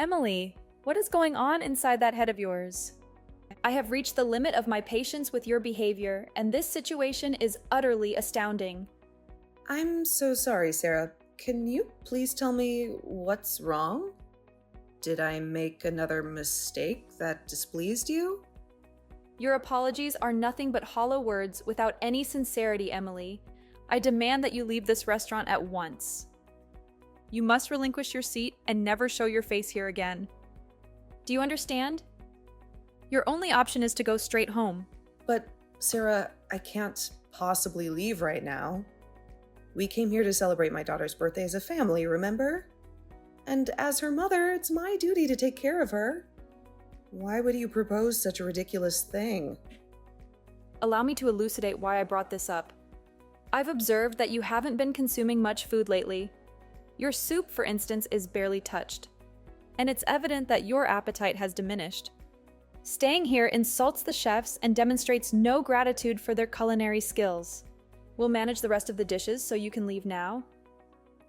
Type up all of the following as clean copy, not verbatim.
Emily, what is going on inside that head of yours? I have reached the limit of my patience with your behavior, and this situation is utterly astounding. I'm so sorry, Sarah. Can you please tell me what's wrong? Did I make another mistake that displeased you? Your apologies are nothing but hollow words without any sincerity, Emily. I demand that you leave this restaurant at once. You must relinquish your seat and never show your face here again. Do you understand? Your only option is to go straight home. But, Sarah, I can't possibly leave right now. We came here to celebrate my daughter's birthday as a family, remember? And as her mother, it's my duty to take care of her. Why would you propose such a ridiculous thing? Allow me to elucidate why I brought this up. I've observed that you haven't been consuming much food lately. Your soup, for instance, is barely touched. And it's evident that your appetite has diminished. Staying here insults the chefs and demonstrates no gratitude for their culinary skills. We'll manage the rest of the dishes so you can leave now.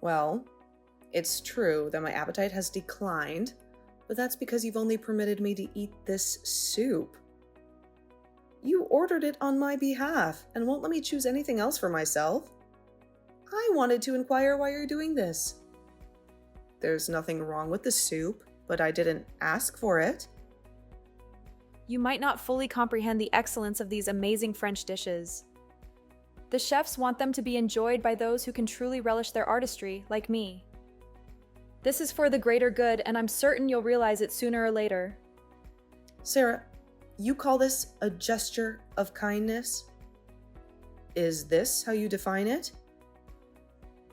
Well, it's true that my appetite has declined, but that's because you've only permitted me to eat this soup. You ordered it on my behalf and won't let me choose anything else for myself. I wanted to inquire why you're doing this. There's nothing wrong with the soup, but I didn't ask for it. You might not fully comprehend the excellence of these amazing French dishes. The chefs want them to be enjoyed by those who can truly relish their artistry, like me. This is for the greater good, and I'm certain you'll realize it sooner or later. Sarah, you call this a gesture of kindness? Is this how you define it?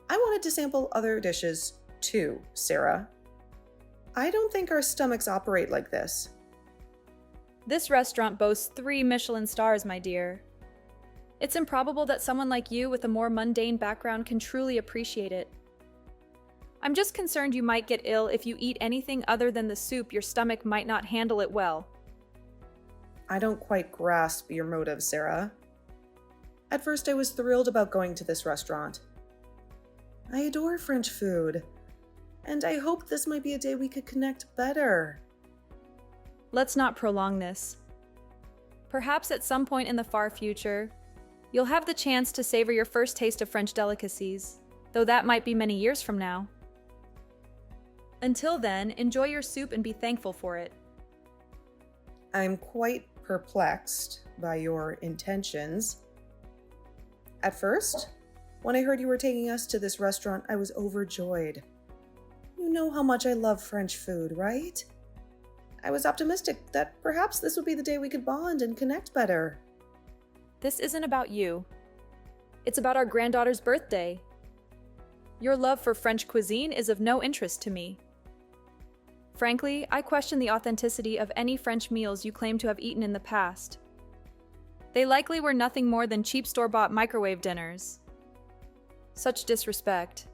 I wanted to sample other dishes too, Sarah. I don't think our stomachs operate like this. This restaurant boasts 3 Michelin stars, my dear. It's improbable that someone like you with a more mundane background can truly appreciate it. I'm just concerned you might get ill if you eat anything other than the soup. Your stomach might not handle it well. I don't quite grasp your motive, Sarah. At first, I was thrilled about going to this restaurant. I adore French food, and I hoped this might be a day we could connect better. Let's not prolong this. Perhaps at some point in the far future, you'll have the chance to savor your first taste of French delicacies, though that might be many years from now. Until then, enjoy your soup and be thankful for it. I'm quite perplexed by your intentions. At first, when I heard you were taking us to this restaurant, I was overjoyed. You know how much I love French food, right? I was optimistic that perhaps this would be the day we could bond and connect better. This isn't about you. It's about our granddaughter's birthday. Your love for French cuisine is of no interest to me. Frankly, I question the authenticity of any French meals you claim to have eaten in the past. They likely were nothing more than cheap store-bought microwave dinners. Such disrespect.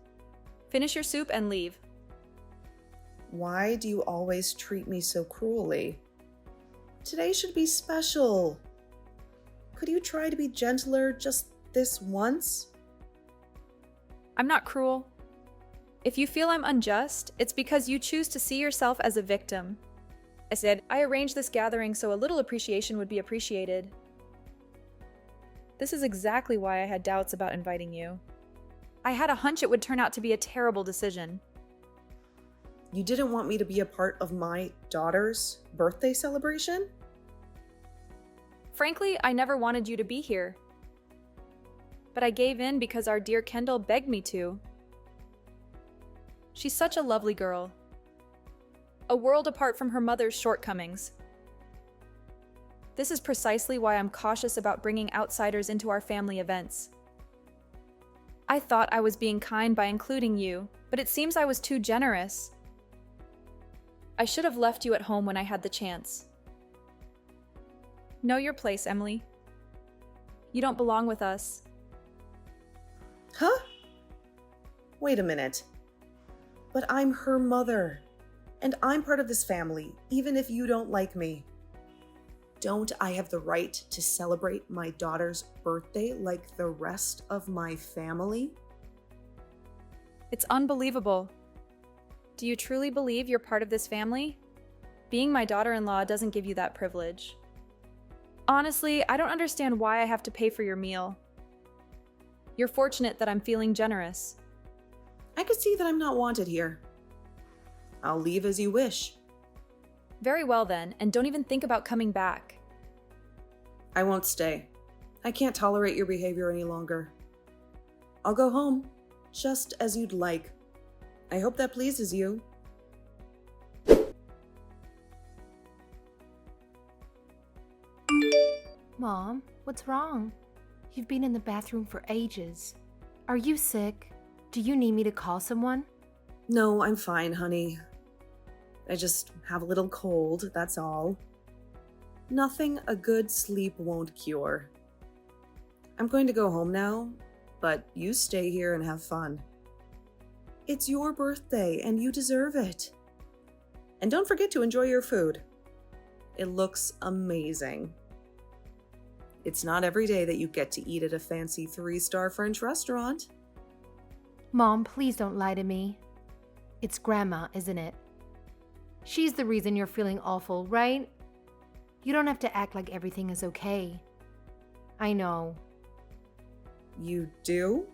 Finish your soup and leave. Why do you always treat me so cruelly? Today should be special. Could you try to be gentler just this once? I'm not cruel. If you feel I'm unjust, it's because you choose to see yourself as a victim. I said, I arranged this gathering so a little appreciation would be appreciated. This is exactly why I had doubts about inviting you. I had a hunch it would turn out to be a terrible decision. You didn't want me to be a part of my daughter's birthday celebration? Frankly, I never wanted you to be here. But I gave in because our dear Kendall begged me to. She's such a lovely girl. A world apart from her mother's shortcomings. This is precisely why I'm cautious about bringing outsiders into our family events. I thought I was being kind by including you, but it seems I was too generous. I should have left you at home when I had the chance. Know your place, Emily. You don't belong with us. Huh? Wait a minute. But I'm her mother, and I'm part of this family, even if you don't like me. Don't I have the right to celebrate my daughter's birthday like the rest of my family? It's unbelievable. Do you truly believe you're part of this family? Being my daughter-in-law doesn't give you that privilege. Honestly, I don't understand why I have to pay for your meal. You're fortunate that I'm feeling generous. I could see that I'm not wanted here. I'll leave as you wish. Very well then, and don't even think about coming back. I won't stay. I can't tolerate your behavior any longer. I'll go home, just as you'd like. I hope that pleases you. Mom, what's wrong? You've been in the bathroom for ages. Are you sick? Do you need me to call someone? No, I'm fine, honey. I just have a little cold, that's all. Nothing a good sleep won't cure. I'm going to go home now, but you stay here and have fun. It's your birthday and you deserve it. And don't forget to enjoy your food. It looks amazing. It's not every day that you get to eat at a fancy 3-star French restaurant. Mom, please don't lie to me. It's Grandma, isn't it? She's the reason you're feeling awful, right? You don't have to act like everything is okay. I know. You do?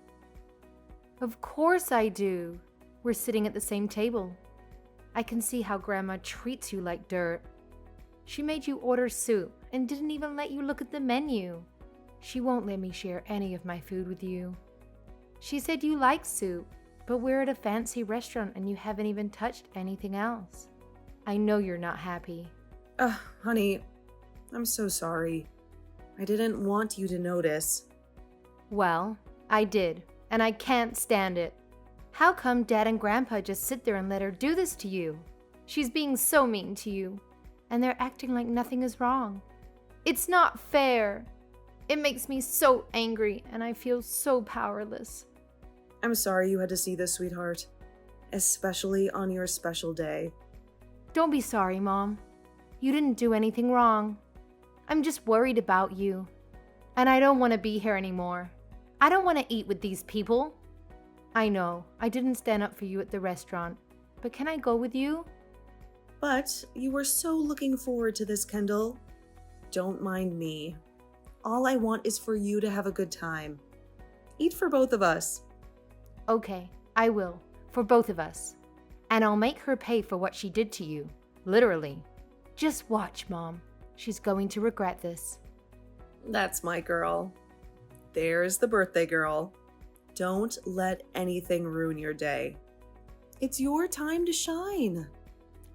Of course I do. We're sitting at the same table. I can see how Grandma treats you like dirt. She made you order soup and didn't even let you look at the menu. She won't let me share any of my food with you. She said you like soup, but we're at a fancy restaurant and you haven't even touched anything else. I know you're not happy. Honey, I'm so sorry. I didn't want you to notice. Well, I did, and I can't stand it. How come Dad and Grandpa just sit there and let her do this to you? She's being so mean to you, and they're acting like nothing is wrong. It's not fair. It makes me so angry, and I feel so powerless. I'm sorry you had to see this, sweetheart. Especially on your special day. Don't be sorry, Mom. You didn't do anything wrong. I'm just worried about you. And I don't want to be here anymore. I don't want to eat with these people. I know, I didn't stand up for you at the restaurant, but can I go with you? But you were so looking forward to this, Kendall. Don't mind me. All I want is for you to have a good time. Eat for both of us. Okay, I will, for both of us. And I'll make her pay for what she did to you, literally. Just watch, Mom. She's going to regret this. That's my girl. There's the birthday girl. Don't let anything ruin your day. It's your time to shine.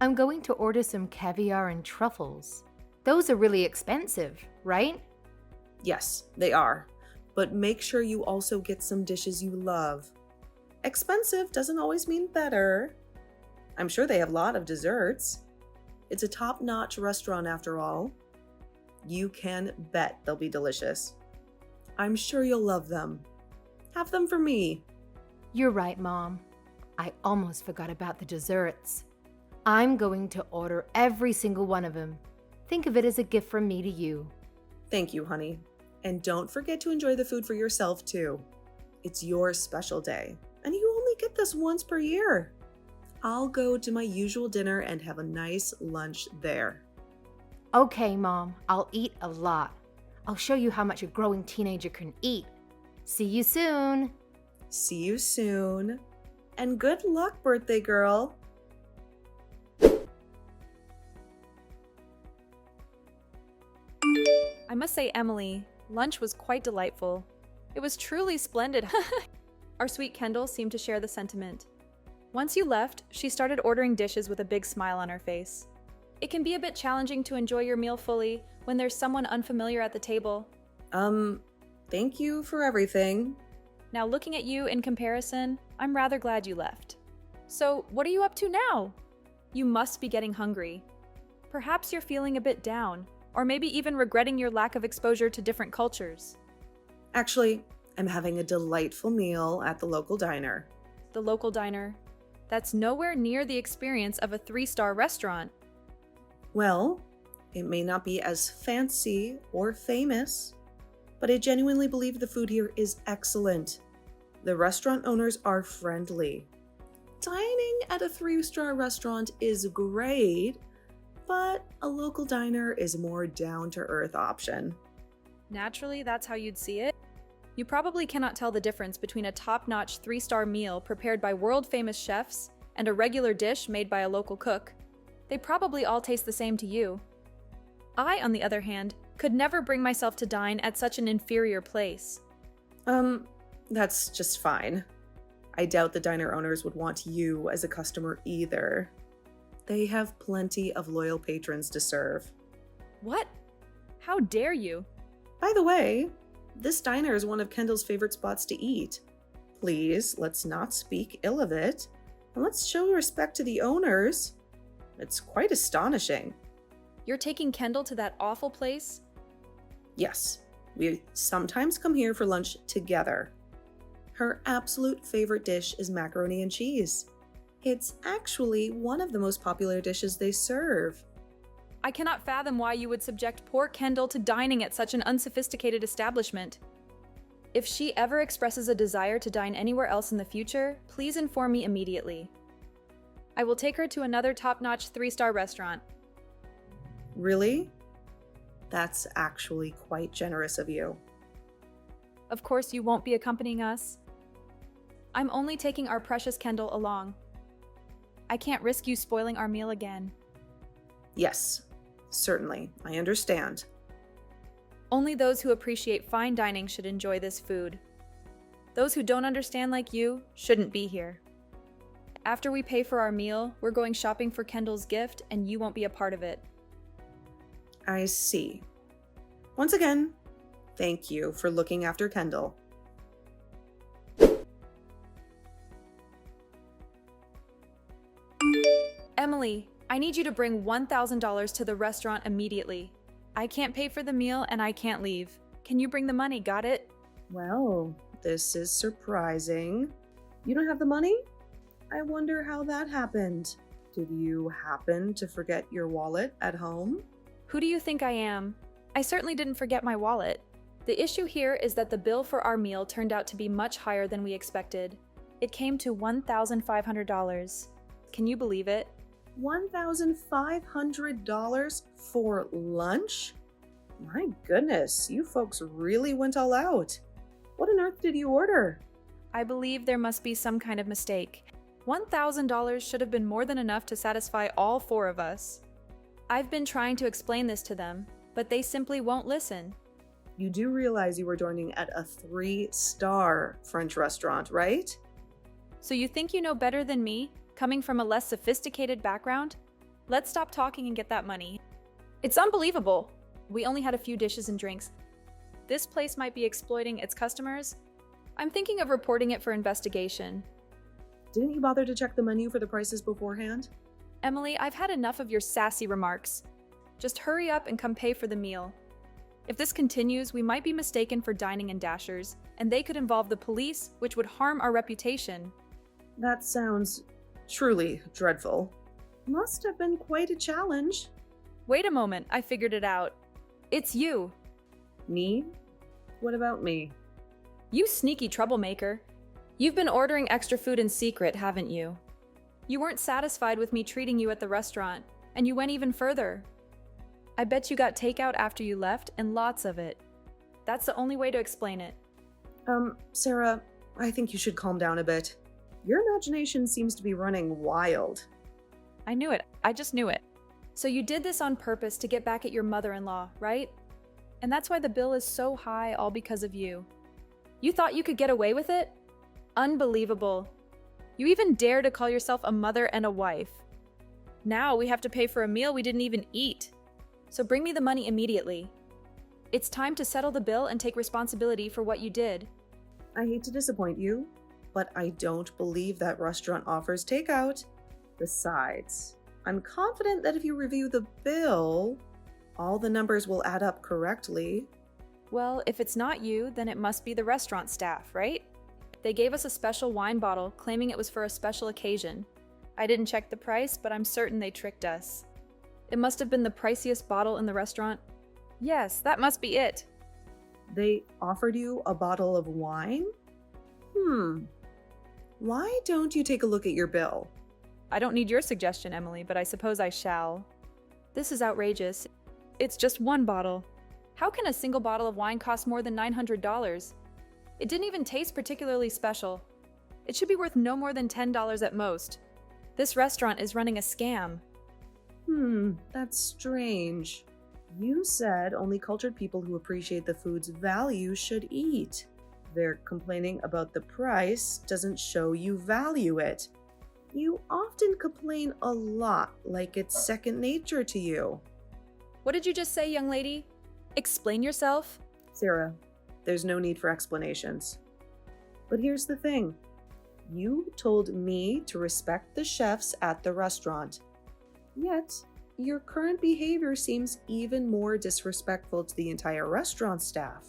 I'm going to order some caviar and truffles. Those are really expensive, right? Yes, they are. But make sure you also get some dishes you love. Expensive doesn't always mean better. I'm sure they have a lot of desserts. It's a top-notch restaurant after all. You can bet they'll be delicious. I'm sure you'll love them. Have them for me. You're right, Mom. I almost forgot about the desserts. I'm going to order every single one of them. Think of it as a gift from me to you. Thank you, honey. And don't forget to enjoy the food for yourself, too. It's your special day, and you only get this once per year. I'll go to my usual dinner and have a nice lunch there. Okay, Mom, I'll eat a lot. I'll show you how much a growing teenager can eat. See you soon. See you soon. And good luck, birthday girl. I must say, Emily, lunch was quite delightful. It was truly splendid. Our sweet Kendall seemed to share the sentiment. Once you left, she started ordering dishes with a big smile on her face. It can be a bit challenging to enjoy your meal fully when there's someone unfamiliar at the table. Thank you for everything. Now looking at you in comparison, I'm rather glad you left. So, what are you up to now? You must be getting hungry. Perhaps you're feeling a bit down, or maybe even regretting your lack of exposure to different cultures. Actually, I'm having a delightful meal at the local diner. The local diner. That's nowhere near the experience of a 3-star restaurant. Well, it may not be as fancy or famous, but I genuinely believe the food here is excellent. The restaurant owners are friendly. dining at a 3-star restaurant is great, but a local diner is a more down-to-earth option. Naturally, that's how you'd see it. You probably cannot tell the difference between a top-notch 3-star meal prepared by world-famous chefs and a regular dish made by a local cook. They probably all taste the same to you. I, on the other hand, could never bring myself to dine at such an inferior place. That's just fine. I doubt the diner owners would want you as a customer either. They have plenty of loyal patrons to serve. What? How dare you? By the way, this diner is one of Kendall's favorite spots to eat. Please, let's not speak ill of it, and let's show respect to the owners. It's quite astonishing. You're taking Kendall to that awful place? Yes, we sometimes come here for lunch together. Her absolute favorite dish is macaroni and cheese. It's actually one of the most popular dishes they serve. I cannot fathom why you would subject poor Kendall to dining at such an unsophisticated establishment. If she ever expresses a desire to dine anywhere else in the future, please inform me immediately. I will take her to another top-notch 3-star restaurant. Really? That's actually quite generous of you. Of course, you won't be accompanying us. I'm only taking our precious Kendall along. I can't risk you spoiling our meal again. Yes, certainly. I understand. Only those who appreciate fine dining should enjoy this food. Those who don't understand like you shouldn't be here. After we pay for our meal, we're going shopping for Kendall's gift, and you won't be a part of it. I see. Once again, thank you for looking after Kendall. Emily, I need you to bring $1,000 to the restaurant immediately. I can't pay for the meal and I can't leave. Can you bring the money, got it? Well, this is surprising. You don't have the money? I wonder how that happened. Did you happen to forget your wallet at home? Who do you think I am? I certainly didn't forget my wallet. The issue here is that the bill for our meal turned out to be much higher than we expected. It came to $1,500. Can you believe it? $1,500 for lunch? My goodness, you folks really went all out. What on earth did you order? I believe there must be some kind of mistake. $1,000 should have been more than enough to satisfy all 4 of us. I've been trying to explain this to them, but they simply won't listen. You do realize you were dining at a 3-star French restaurant, right? So you think you know better than me, coming from a less sophisticated background? Let's stop talking and get that money. It's unbelievable. We only had a few dishes and drinks. This place might be exploiting its customers. I'm thinking of reporting it for investigation. Didn't you bother to check the menu for the prices beforehand? Emily, I've had enough of your sassy remarks. Just hurry up and come pay for the meal. If this continues, we might be mistaken for dining in Dashers, and they could involve the police, which would harm our reputation. That sounds truly dreadful. Must have been quite a challenge. Wait a moment, I figured it out. It's you. Me? What about me? You sneaky troublemaker. You've been ordering extra food in secret, haven't you? You weren't satisfied with me treating you at the restaurant, and you went even further. I bet you got takeout after you left, and lots of it. That's the only way to explain it. Sarah, I think you should calm down a bit. Your imagination seems to be running wild. I knew it. I just knew it. So you did this on purpose to get back at your mother-in-law, right? And that's why the bill is so high, all because of you. You thought you could get away with it? Unbelievable. You even dare to call yourself a mother and a wife. Now we have to pay for a meal we didn't even eat. So bring me the money immediately. It's time to settle the bill and take responsibility for what you did. I hate to disappoint you, but I don't believe that restaurant offers takeout. Besides, I'm confident that if you review the bill, all the numbers will add up correctly. Well, if it's not you, then it must be the restaurant staff, right? They gave us a special wine bottle, claiming it was for a special occasion. I didn't check the price, but I'm certain they tricked us. It must have been the priciest bottle in the restaurant. Yes, that must be it. They offered you a bottle of wine? Why don't you take a look at your bill? I don't need your suggestion, Emily, but I suppose I shall. This is outrageous. It's just one bottle. How can a single bottle of wine cost more than $900? It didn't even taste particularly special. It should be worth no more than $10 at most. This restaurant is running a scam. That's strange. You said only cultured people who appreciate the food's value should eat. Their complaining about the price doesn't show you value it. You often complain a lot, like it's second nature to you. What did you just say, young lady? Explain yourself? Sarah, there's no need for explanations. But here's the thing. You told me to respect the chefs at the restaurant. Yet, your current behavior seems even more disrespectful to the entire restaurant staff.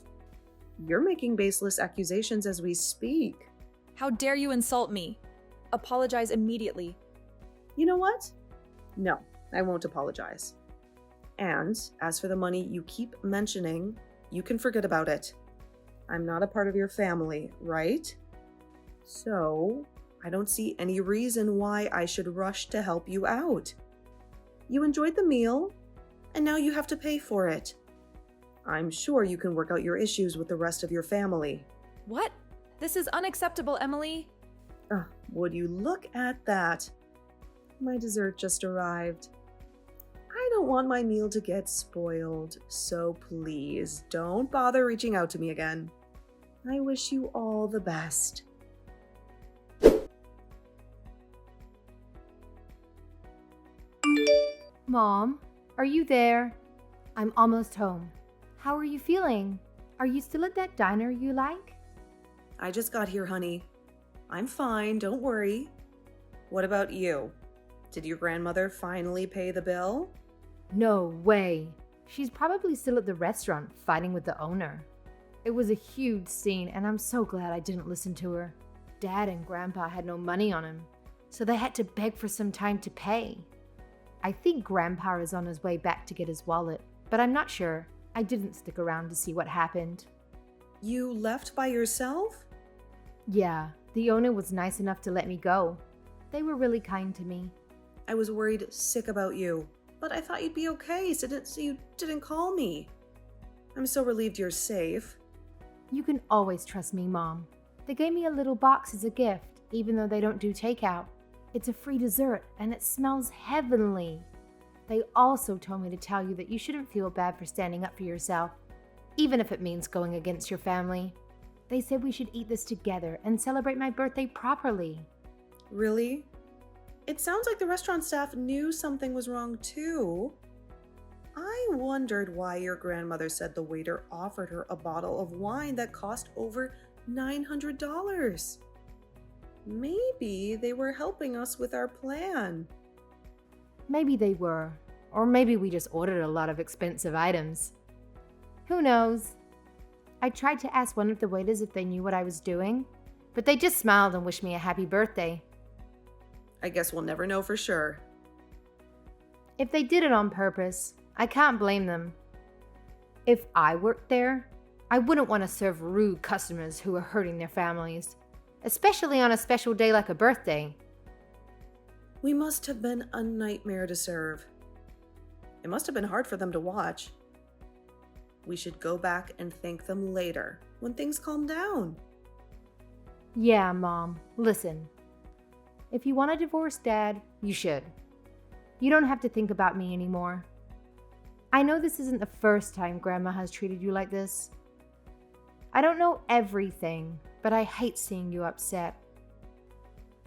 You're making baseless accusations as we speak. How dare you insult me? Apologize immediately. You know what? No, I won't apologize. And as for the money you keep mentioning, you can forget about it. I'm not a part of your family, right? So, I don't see any reason why I should rush to help you out. You enjoyed the meal, and now you have to pay for it. I'm sure you can work out your issues with the rest of your family. What? This is unacceptable, Emily. Would you look at that? My dessert just arrived. I don't want my meal to get spoiled, so please don't bother reaching out to me again. I wish you all the best. Mom, are you there? I'm almost home. How are you feeling? Are you still at that diner you like? I just got here, honey. I'm fine, don't worry. What about you? Did your grandmother finally pay the bill? No way. She's probably still at the restaurant fighting with the owner. It was a huge scene, and I'm so glad I didn't listen to her. Dad and Grandpa had no money on him, so they had to beg for some time to pay. I think Grandpa is on his way back to get his wallet, but I'm not sure. I didn't stick around to see what happened. You left by yourself? Yeah, the owner was nice enough to let me go. They were really kind to me. I was worried sick about you, but I thought you'd be okay, so you didn't call me. I'm so relieved you're safe. You can always trust me, Mom. They gave me a little box as a gift, even though they don't do takeout. It's a free dessert, and it smells heavenly. They also told me to tell you that you shouldn't feel bad for standing up for yourself, even if it means going against your family. They said we should eat this together and celebrate my birthday properly. Really? It sounds like the restaurant staff knew something was wrong too. I wondered why your grandmother said the waiter offered her a bottle of wine that cost over $900. Maybe they were helping us with our plan. Maybe they were, or maybe we just ordered a lot of expensive items. Who knows? I tried to ask one of the waiters if they knew what I was doing, but they just smiled and wished me a happy birthday. I guess we'll never know for sure. If they did it on purpose, I can't blame them. If I worked there, I wouldn't want to serve rude customers who are hurting their families, especially on a special day like a birthday. We must have been a nightmare to serve. It must have been hard for them to watch. We should go back and thank them later, when things calm down. Yeah, Mom, listen. If you want to divorce Dad, you should. You don't have to think about me anymore. I know this isn't the first time Grandma has treated you like this. I don't know everything, but I hate seeing you upset.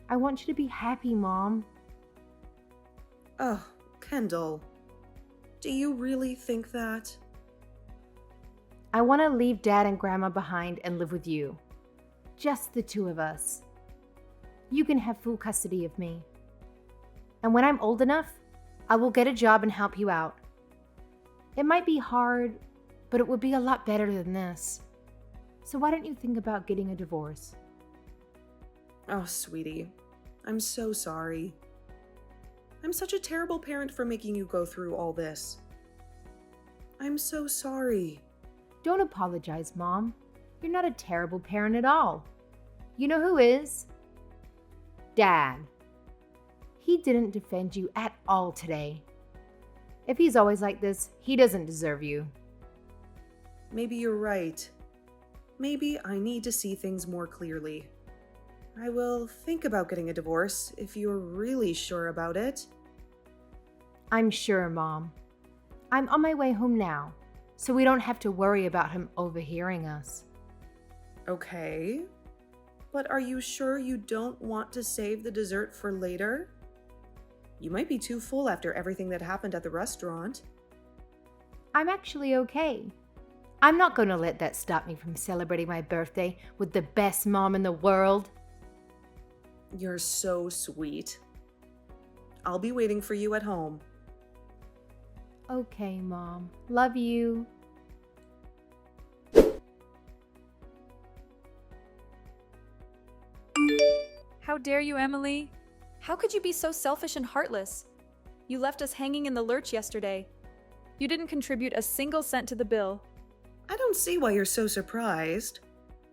I want you to be happy, Mom. Oh, Kendall. Do you really think that? I want to leave Dad and Grandma behind and live with you. Just the two of us. You can have full custody of me. And when I'm old enough, I will get a job and help you out. It might be hard, but it would be a lot better than this. So why don't you think about getting a divorce? Oh, sweetie. I'm so sorry. I'm such a terrible parent for making you go through all this. I'm so sorry. Don't apologize, Mom. You're not a terrible parent at all. You know who is? Dad. He didn't defend you at all today. If he's always like this, he doesn't deserve you. Maybe you're right. Maybe I need to see things more clearly. I will think about getting a divorce if you're really sure about it. I'm sure, Mom. I'm on my way home now, so we don't have to worry about him overhearing us. Okay. But are you sure you don't want to save the dessert for later? You might be too full after everything that happened at the restaurant. I'm actually okay. I'm not going to let that stop me from celebrating my birthday with the best mom in the world. You're so sweet. I'll be waiting for you at home. Okay, Mom. Love you. How dare you, Emily? How could you be so selfish and heartless? You left us hanging in the lurch yesterday. You didn't contribute a single cent to the bill. I don't see why you're so surprised.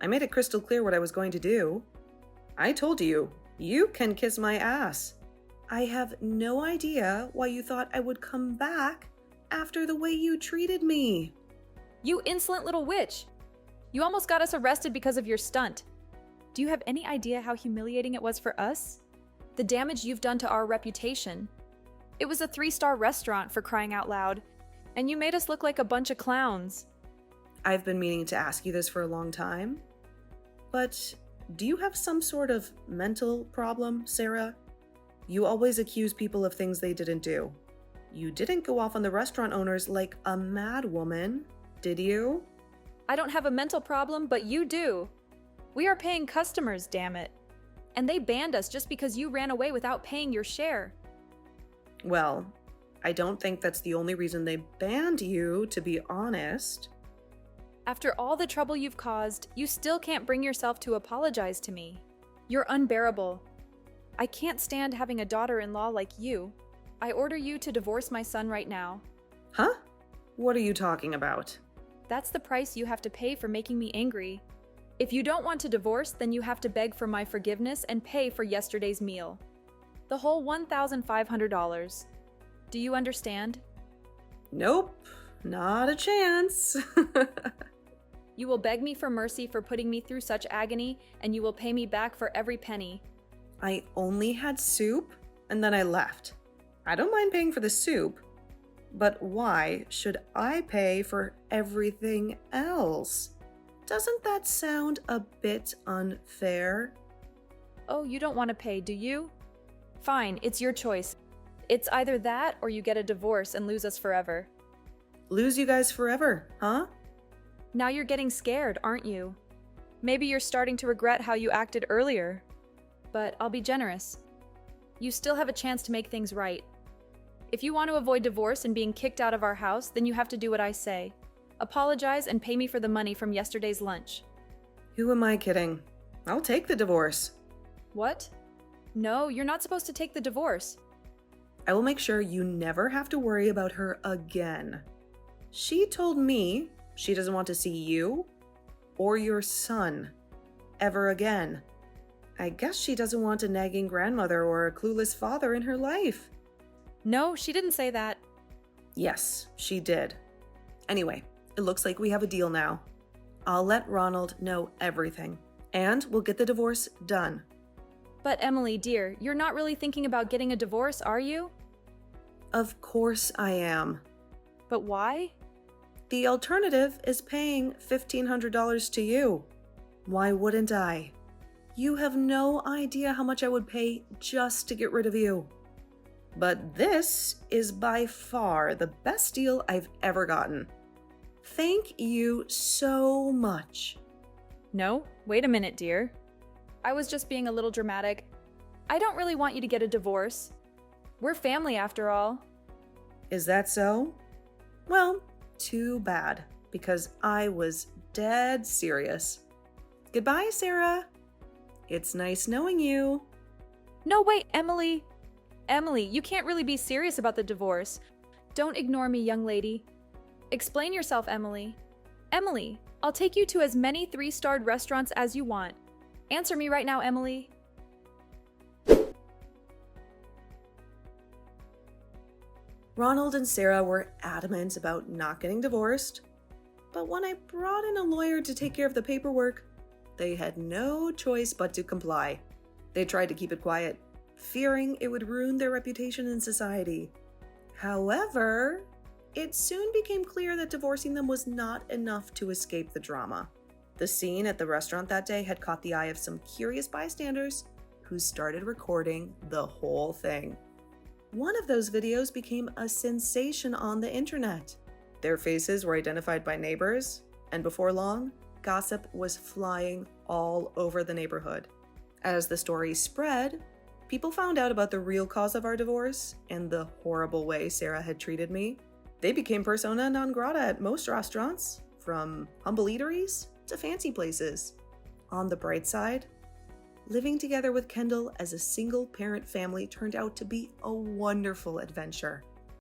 I made it crystal clear what I was going to do. I told you, you can kiss my ass. I have no idea why you thought I would come back after the way you treated me. You insolent little witch! You almost got us arrested because of your stunt. Do you have any idea how humiliating it was for us? The damage you've done to our reputation. It was a 3-star restaurant, for crying out loud, and you made us look like a bunch of clowns. I've been meaning to ask you this for a long time. But do you have some sort of mental problem, Sarah? You always accuse people of things they didn't do. You didn't go off on the restaurant owners like a mad woman, did you? I don't have a mental problem, but you do. We are paying customers, damn it. And they banned us just because you ran away without paying your share. Well, I don't think that's the only reason they banned you, to be honest. After all the trouble you've caused, you still can't bring yourself to apologize to me. You're unbearable. I can't stand having a daughter-in-law like you. I order you to divorce my son right now. Huh? What are you talking about? That's the price you have to pay for making me angry. If you don't want to divorce, then you have to beg for my forgiveness and pay for yesterday's meal. The whole $1,500. Do you understand? Nope, not a chance. You will beg me for mercy for putting me through such agony, and you will pay me back for every penny. I only had soup, and then I left. I don't mind paying for the soup, but why should I pay for everything else? Doesn't that sound a bit unfair? Oh, you don't want to pay, do you? Fine, it's your choice. It's either that or you get a divorce and lose us forever. Lose you guys forever, huh? Now you're getting scared, aren't you? Maybe you're starting to regret how you acted earlier. But I'll be generous. You still have a chance to make things right. If you want to avoid divorce and being kicked out of our house, then you have to do what I say. Apologize and pay me for the money from yesterday's lunch. Who am I kidding? I'll take the divorce. What? No, you're not supposed to take the divorce. I will make sure you never have to worry about her again. She told me she doesn't want to see you or your son ever again. I guess she doesn't want a nagging grandmother or a clueless father in her life. No, she didn't say that. Yes, she did. Anyway, it looks like we have a deal now. I'll let Ronald know everything, and we'll get the divorce done. But Emily, dear, you're not really thinking about getting a divorce, are you? Of course I am. But why? The alternative is paying $1,500 to you. Why wouldn't I? You have no idea how much I would pay just to get rid of you. But this is by far the best deal I've ever gotten. Thank you so much. No, wait a minute, dear. I was just being a little dramatic. I don't really want you to get a divorce. We're family after all. Is that so? Well, too bad, because I was dead serious. Goodbye, Sarah. It's nice knowing you. No, wait, Emily. Emily, you can't really be serious about the divorce. Don't ignore me, young lady. Explain yourself, Emily. Emily, I'll take you to as many 3-starred restaurants as you want. Answer me right now, Emily. Ronald and Sarah were adamant about not getting divorced, but when I brought in a lawyer to take care of the paperwork, they had no choice but to comply. They tried to keep it quiet, fearing it would ruin their reputation in society. However, it soon became clear that divorcing them was not enough to escape the drama. The scene at the restaurant that day had caught the eye of some curious bystanders who started recording the whole thing. One of those videos became a sensation on the internet. Their faces were identified by neighbors, and before long, gossip was flying all over the neighborhood. As the story spread, people found out about the real cause of our divorce and the horrible way Sarah had treated me. They became persona non grata at most restaurants, from humble eateries to fancy places. On the bright side, living together with Kendall as a single-parent family turned out to be a wonderful adventure.